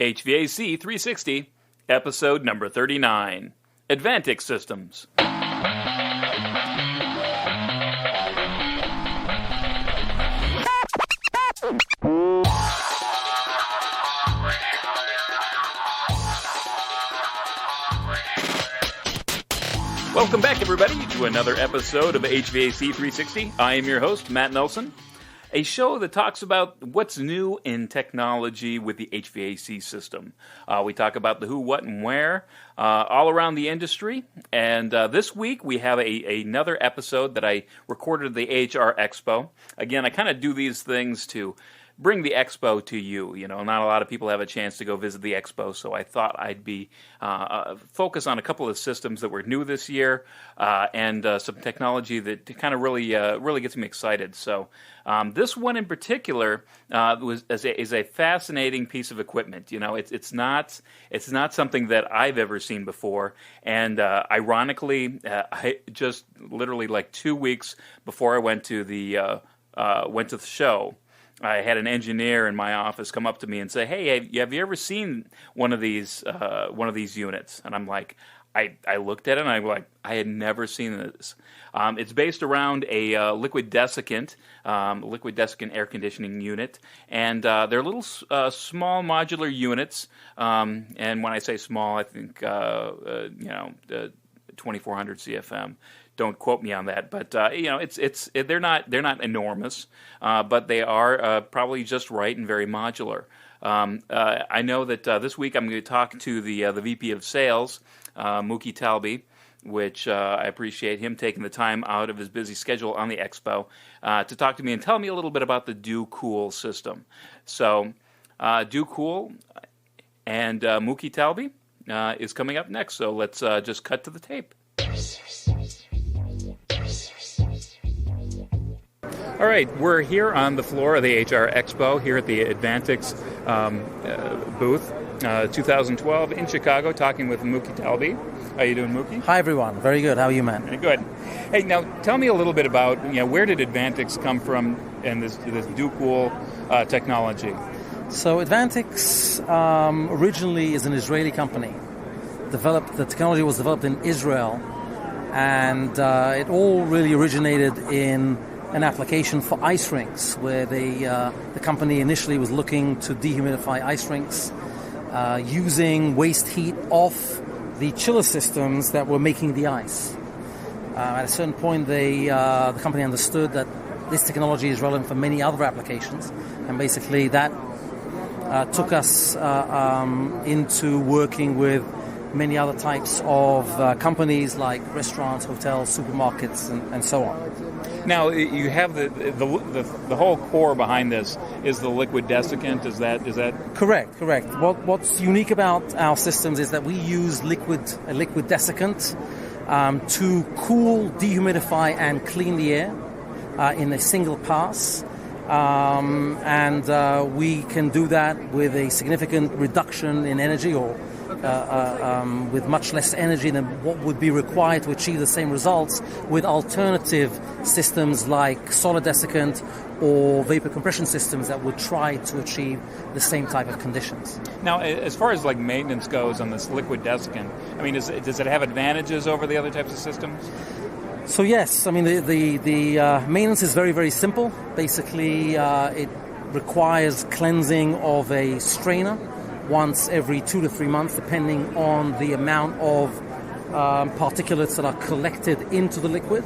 HVAC 360, episode number 39, Advantix Systems. Welcome back, everybody, to another episode of HVAC 360. I am your host, Matt Nelson, a show that talks about what's new in technology with the HVAC system. We talk about the who, what, and where all around the industry. And this week we have another episode that I recorded at the AHR Expo. Again, I kind of do these things to bring the expo to you. You know, not a lot of people have a chance to go visit the expo, so I thought I'd be focus on a couple of systems that were new this year and some technology that kind of really gets me excited. So this one in particular is a fascinating piece of equipment. You know, it's not something that I've ever seen before, and ironically, I just literally like 2 weeks before I went to the show, I had an engineer in my office come up to me and say, "Hey, have you ever seen one of these units?" And I'm like, I looked at it and I'm like, I had never seen this. It's based around a liquid desiccant air conditioning unit, and they're little small modular units. And when I say small, I think 2400 CFM. Don't quote me on that, but they're not enormous, but they are probably just right and very modular. I know that this week I'm going to talk to the VP of Sales, Mooki Talby, which I appreciate him taking the time out of his busy schedule on the expo to talk to me and tell me a little bit about the DuCool system. So DuCool and Mooki Talby is coming up next. So let's just cut to the tape. All right, we're here on the floor of the HR Expo here at the Advantix booth, 2012 in Chicago, talking with Mooki Talby. How you doing, Mooki? Hi, everyone. Very good. How are you, man? Good. Hey, now tell me a little bit about where did Advantix come from and this DuCool technology? So Advantix originally is an Israeli company. The technology was developed in Israel, and it all really originated in an application for ice rinks, where the company initially was looking to dehumidify ice rinks using waste heat off the chiller systems that were making the ice. At a certain point, the company understood that this technology is relevant for many other applications, and basically that took us into working with many other types of companies like restaurants, hotels, supermarkets, and so on. Now, you have the whole core behind this is the liquid desiccant. Is that correct? What's unique about our systems is that we use a liquid desiccant to cool, dehumidify, and clean the air in a single pass, and we can do that with a significant reduction in energy, or with much less energy than what would be required to achieve the same results with alternative systems like solid desiccant or vapor compression systems that would try to achieve the same type of conditions. Now, as far as like maintenance goes on this liquid desiccant, I mean, does it have advantages over the other types of systems? So yes, I mean the maintenance is very, very simple. Basically, it requires cleansing of a strainer once every 2 to 3 months, depending on the amount of particulates that are collected into the liquid.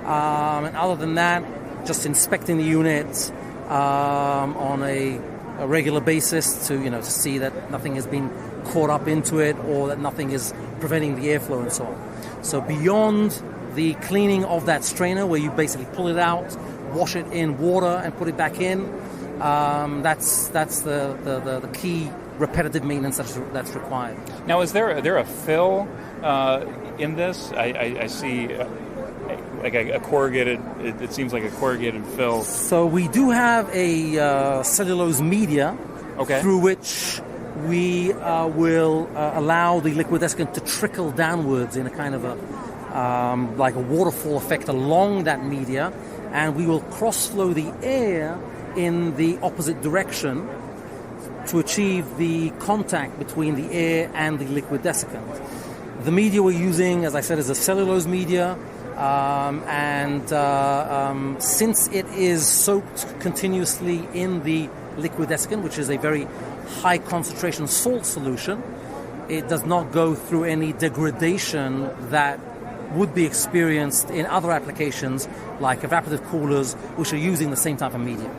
And other than that, just inspecting the unit on a regular basis to see that nothing has been caught up into it or that nothing is preventing the airflow and so on. So beyond the cleaning of that strainer, where you basically pull it out, wash it in water, and put it back in, that's the key repetitive maintenance that's required. Now, is there a fill in this? I see like a corrugated. It seems like a corrugated fill. So we do have a cellulose media, through which we will allow the liquid desiccant to trickle downwards in a kind of a like a waterfall effect along that media, and we will cross flow the air in the opposite direction to achieve the contact between the air and the liquid desiccant. The media we're using, as I said, is a cellulose media, since it is soaked continuously in the liquid desiccant, which is a very high concentration salt solution, it does not go through any degradation that would be experienced in other applications like evaporative coolers, which are using the same type of media.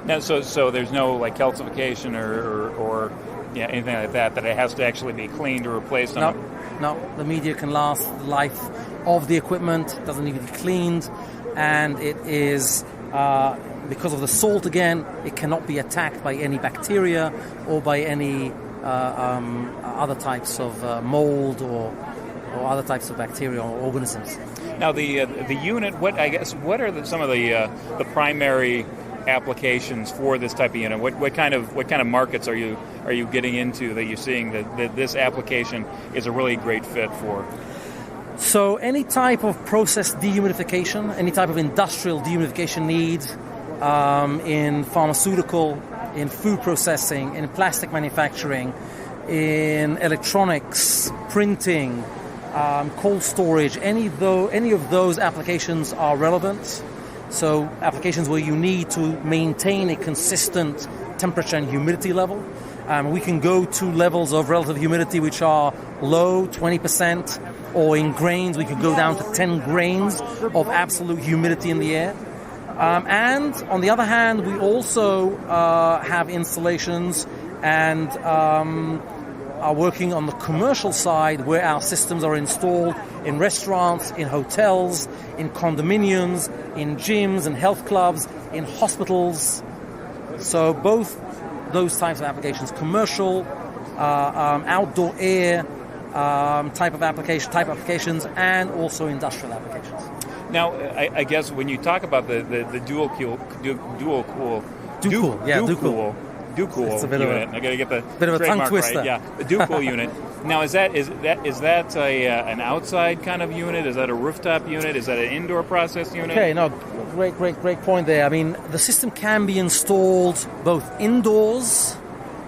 Now, so there's no like calcification or anything like that it has to actually be cleaned or replaced? No, the media can last the life of the equipment, doesn't need to be cleaned, and it is, because of the salt again, it cannot be attacked by any bacteria or by any other types of mold or other types of bacteria or organisms. Now the unit, what are some of the primary applications for this type of unit? What kind of markets are you getting into that you're seeing that this application is a really great fit for? So any type of process dehumidification, any type of industrial dehumidification needs in pharmaceutical, in food processing, in plastic manufacturing, in electronics, printing, cold storage, any of those applications are relevant. So applications where you need to maintain a consistent temperature and humidity level. We can go to levels of relative humidity which are low, 20%, or in grains we could go down to 10 grains of absolute humidity in the air. And on the other hand, we also have installations and are working on the commercial side where our systems are installed in restaurants, in hotels, in condominiums, in gyms and health clubs, in hospitals. So both those types of applications, commercial, outdoor air type applications, and also industrial applications. Now, I guess when you talk about the DuCool It's a bit unit. of I got to get the bit of a tongue trademark twister. right. Yeah, the DuCool unit. Now, is that an outside kind of unit? Is that a rooftop unit? Is that an indoor process unit? Okay, no, great point there. I mean, the system can be installed both indoors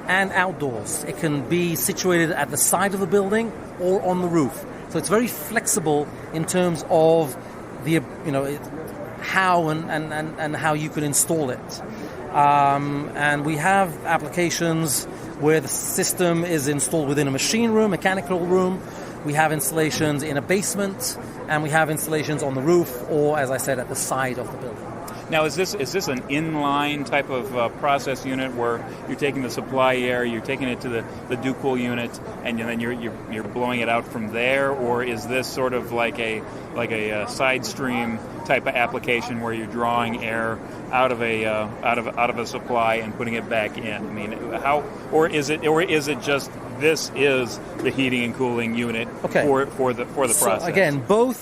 and outdoors. It can be situated at the side of the building or on the roof. So it's very flexible in terms of the how and how you can install it. And we have applications where the system is installed within a machine room, mechanical room. We have installations in a basement, and we have installations on the roof, or, as I said, at the side of the building. Now, is this an inline type of process unit where you're taking the supply air, you're taking it to the DuCool unit, and then you're blowing it out from there, or is this sort of like a side stream type of application where you're drawing air out of a supply and putting it back in? I mean, how, or is it just this is the heating and cooling unit for the process? So again, both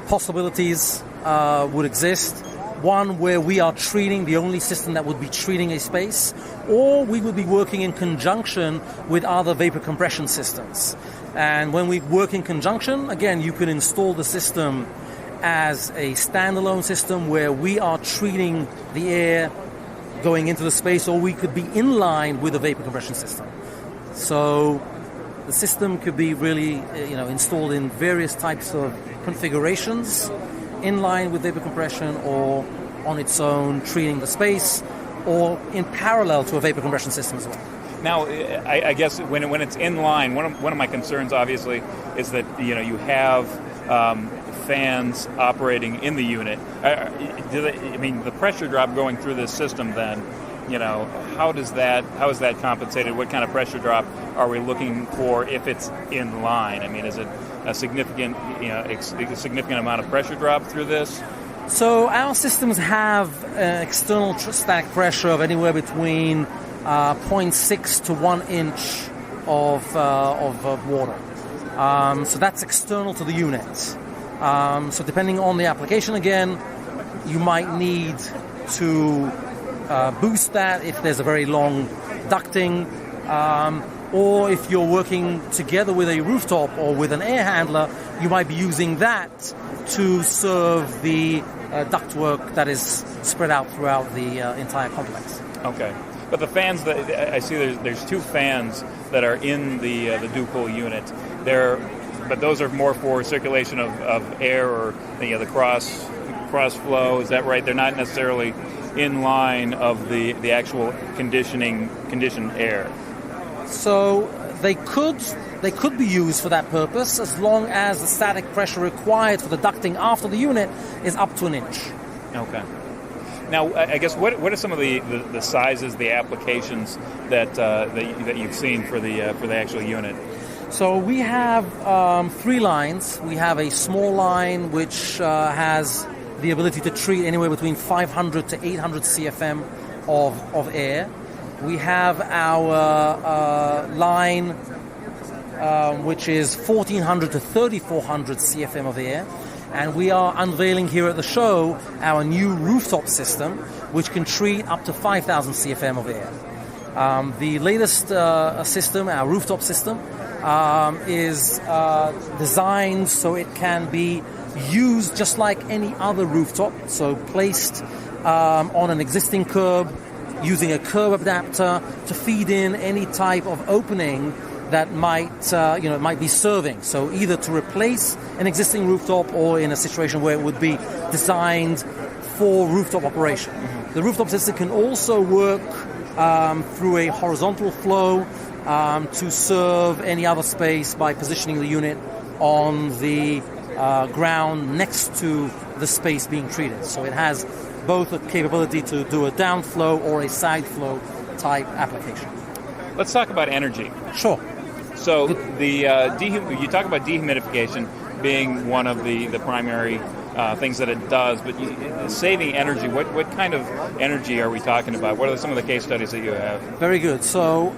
possibilities would exist. One where we are treating, the only system that would be treating a space, or we would be working in conjunction with other vapor compression systems. And when we work in conjunction, again, you can install the system as a standalone system where we are treating the air going into the space, or we could be in line with a vapor compression system. So the system could be really installed in various types of configurations, in line with vapor compression, or on its own treating the space, or in parallel to a vapor compression system as well. Now, I guess when it's in line, one of my concerns obviously is that you have fans operating in the unit. The pressure drop going through this system then, how is that compensated? What kind of pressure drop are we looking for if it's in line? I mean, is it a significant amount of pressure drop through this? So our systems have external static pressure of anywhere between 0.6 to 1 inch of water. So that's external to the unit. So depending on the application, again, you might need to boost that if there's a very long ducting, or if you're working together with a rooftop or with an air handler, you might be using that to serve the ductwork that is spread out throughout the entire complex. Okay. But the fans that I see, there's two fans that are in the DuCool unit. But those are more for circulation of air or the cross flow. Is that right? They're not necessarily in line of the actual conditioned air. So they could be used for that purpose as long as the static pressure required for the ducting after the unit is up to an inch. Okay. Now, I guess what are some of the sizes, the applications that you've seen for the actual unit? So we have 3 lines. We have a small line which has the ability to treat anywhere between 500 to 800 CFM of air. We have our line which is 1400 to 3400 CFM of air. And we are unveiling here at the show our new rooftop system, which can treat up to 5,000 CFM of air. The latest system, our rooftop system, is designed so it can be used just like any other rooftop, so placed on an existing curb, using a curb adapter to feed in any type of opening that might be serving. So either to replace an existing rooftop or in a situation where it would be designed for rooftop operation. Mm-hmm. The rooftop system can also work through a horizontal flow to serve any other space by positioning the unit on the ground next to the space being treated. So it has both a capability to do a downflow or a side flow type application. Let's talk about energy. Sure. So you talk about dehumidification being one of the primary things that it does, but saving energy, what kind of energy are we talking about? What are some of the case studies that you have? Very good. So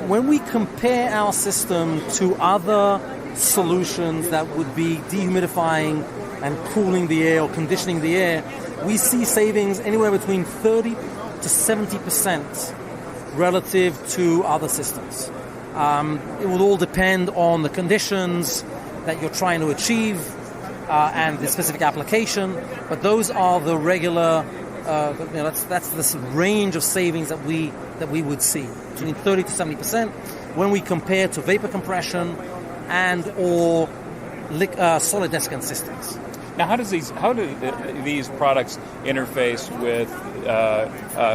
when we compare our system to other solutions that would be dehumidifying and cooling the air or conditioning the air, we see savings anywhere between 30 to 70% relative to other systems. It will all depend on the conditions that you're trying to achieve and the specific application, but those are the regular, that's this range of savings that we would see, between 30 to 70% when we compare to vapor compression and or solid desiccant systems. Now, how do these products interface with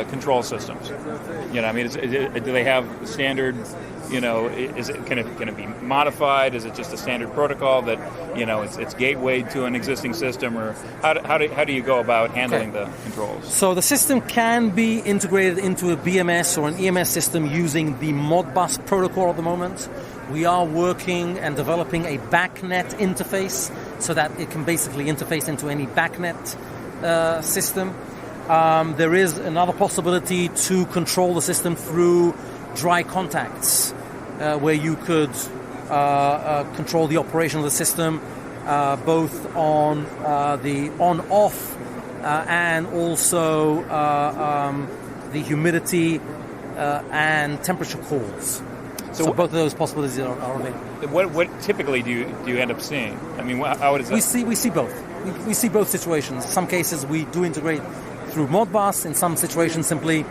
control systems? Do they have standard? Can it be modified? Is it just a standard protocol that it's gatewayed to an existing system, or how do you go about handling the controls? So the system can be integrated into a BMS or an EMS system using the Modbus protocol at the moment. We are working and developing a backnet interface so that it can basically interface into any backnet system. There is another possibility to control the system through dry contacts, where you could control the operation of the system both on the on-off and also the humidity and temperature calls. So both of those possibilities are available. What typically do you end up seeing? I mean, how does that? We see both. We see both situations. In some cases, we do integrate through Modbus. In some situations, simply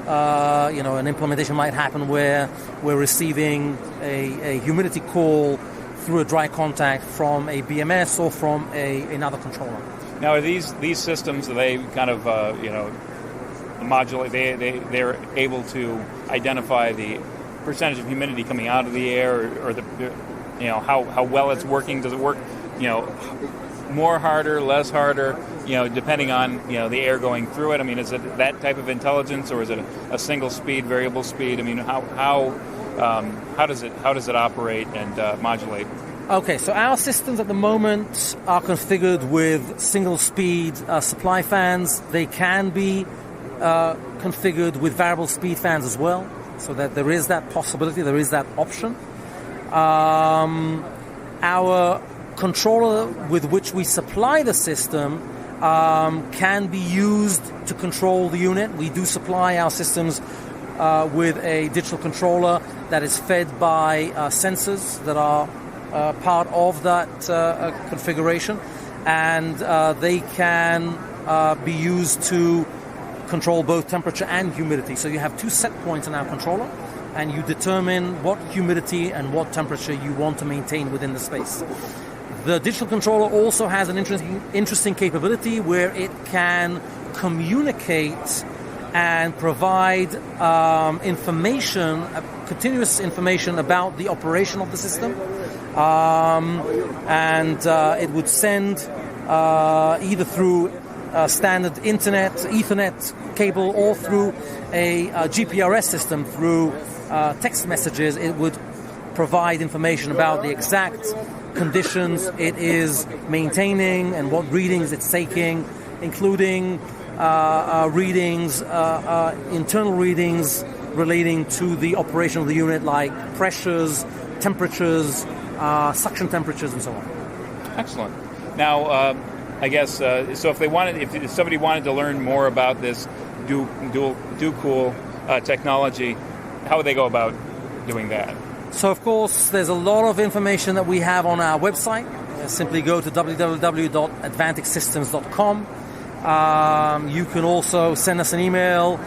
an implementation might happen where we're receiving a humidity call through a dry contact from a BMS or from another controller. Now, are these systems, are they kind of modulate? They're able to identify the percentage of humidity coming out of the air, or the how well it's working? Does it work more harder, less harder, depending on the air going through it? I mean, is it that type of intelligence, or is it a single speed, variable speed? I mean, how does it operate and modulate? Okay, so our systems at the moment are configured with single speed supply fans. They can be configured with variable speed fans as well, so that there is that possibility, there is that option. Our controller with which we supply the system can be used to control the unit. We do supply our systems with a digital controller that is fed by sensors that are part of that configuration, and they can be used to control both temperature and humidity. So you have two set points in our controller, and you determine what humidity and what temperature you want to maintain within the space. The digital controller also has an interesting capability where it can communicate and provide information, continuous information about the operation of the system. And it would send either through standard internet, Ethernet cable, or through a GPRS system through text messages. It would provide information about the exact conditions it is maintaining and what readings it's taking, including readings, internal readings relating to the operation of the unit, like pressures, temperatures, suction temperatures, and so on. Excellent. Now, I guess so. If somebody wanted to learn more about this DuCool technology, how would they go about doing that? So, of course, there's a lot of information that we have on our website. Simply go to www.advantixsystems.com. You can also send us an email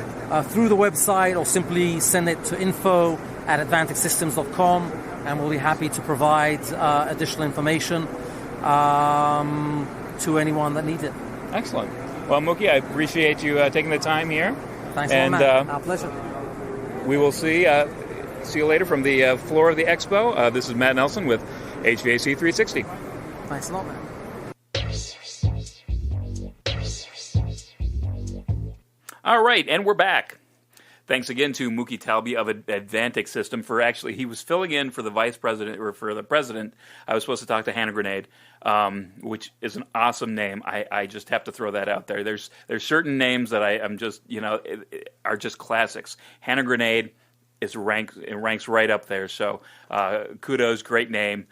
through the website, or simply send it to info@advantixsystems.com, and we'll be happy to provide additional information to anyone that needs it. Excellent. Well, Mooki, I appreciate you taking the time here. Thanks a lot, Matt. Our pleasure. We will see you later from the floor of the expo. This is Matt Nelson with HVAC 360. Thanks a lot, Matt. All right, and we're back. Thanks again to Mooki Talby of Advantix System for he was filling in for the vice president, or for the president. I was supposed to talk to Hannah Grenade, which is an awesome name. I just have to throw that out there. There's certain names that I'm just, are just classics. Hannah Grenade ranks right up there. So kudos, great name.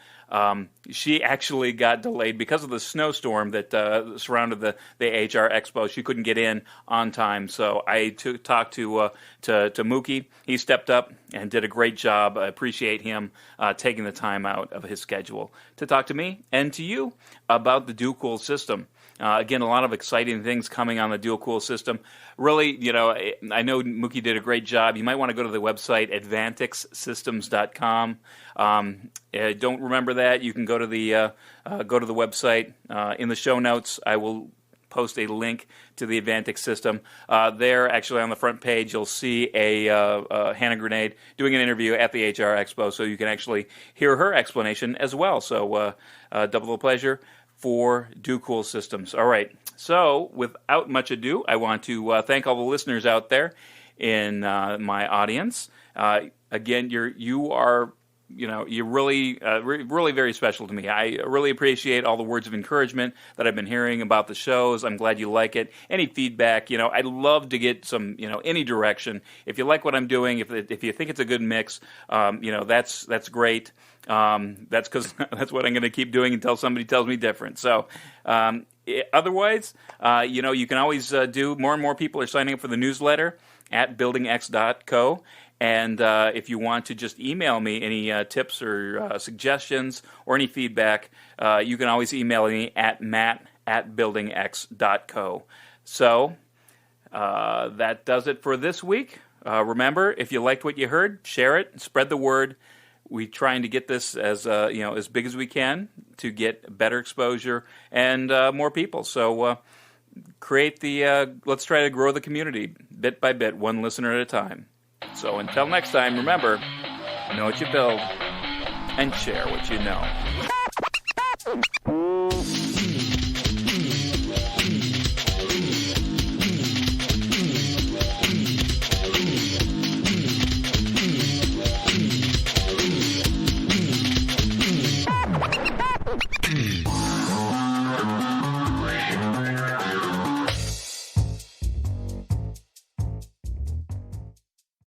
She actually got delayed because of the snowstorm that surrounded the AHR Expo. She couldn't get in on time, so I talked to Mooki. He stepped up and did a great job. I appreciate him taking the time out of his schedule to talk to me and to you about the DuCool system. Again, a lot of exciting things coming on the DuCool system. Really, I know Mooki did a great job. You might want to go to the website, advantixsystems.com. Don't remember that. You can go to the website. In the show notes, I will post a link to the Advantix system. There, actually, on the front page, you'll see a Hannah Grenade doing an interview at the HR Expo, so you can actually hear her explanation as well. So, double the pleasure for DuCool systems. All right. So, without much ado, I want to thank all the listeners out there in my audience. Again, you're really, really very special to me. I really appreciate all the words of encouragement that I've been hearing about the shows. I'm glad you like it. Any feedback, I'd love to get some, any direction. If you like what I'm doing, if you think it's a good mix, that's great. That's because that's what I'm going to keep doing until somebody tells me different. So, otherwise, you can always do. More and more people are signing up for the newsletter at buildingx.co. And if you want to just email me any tips or suggestions or any feedback, you can always email me at matt@buildingx.co. So that does it for this week. Remember, if you liked what you heard, share it, spread the word. We're trying to get this as big as we can to get better exposure and more people. So let's try to grow the community bit by bit, one listener at a time. So until next time, remember, know what you build and share what you know.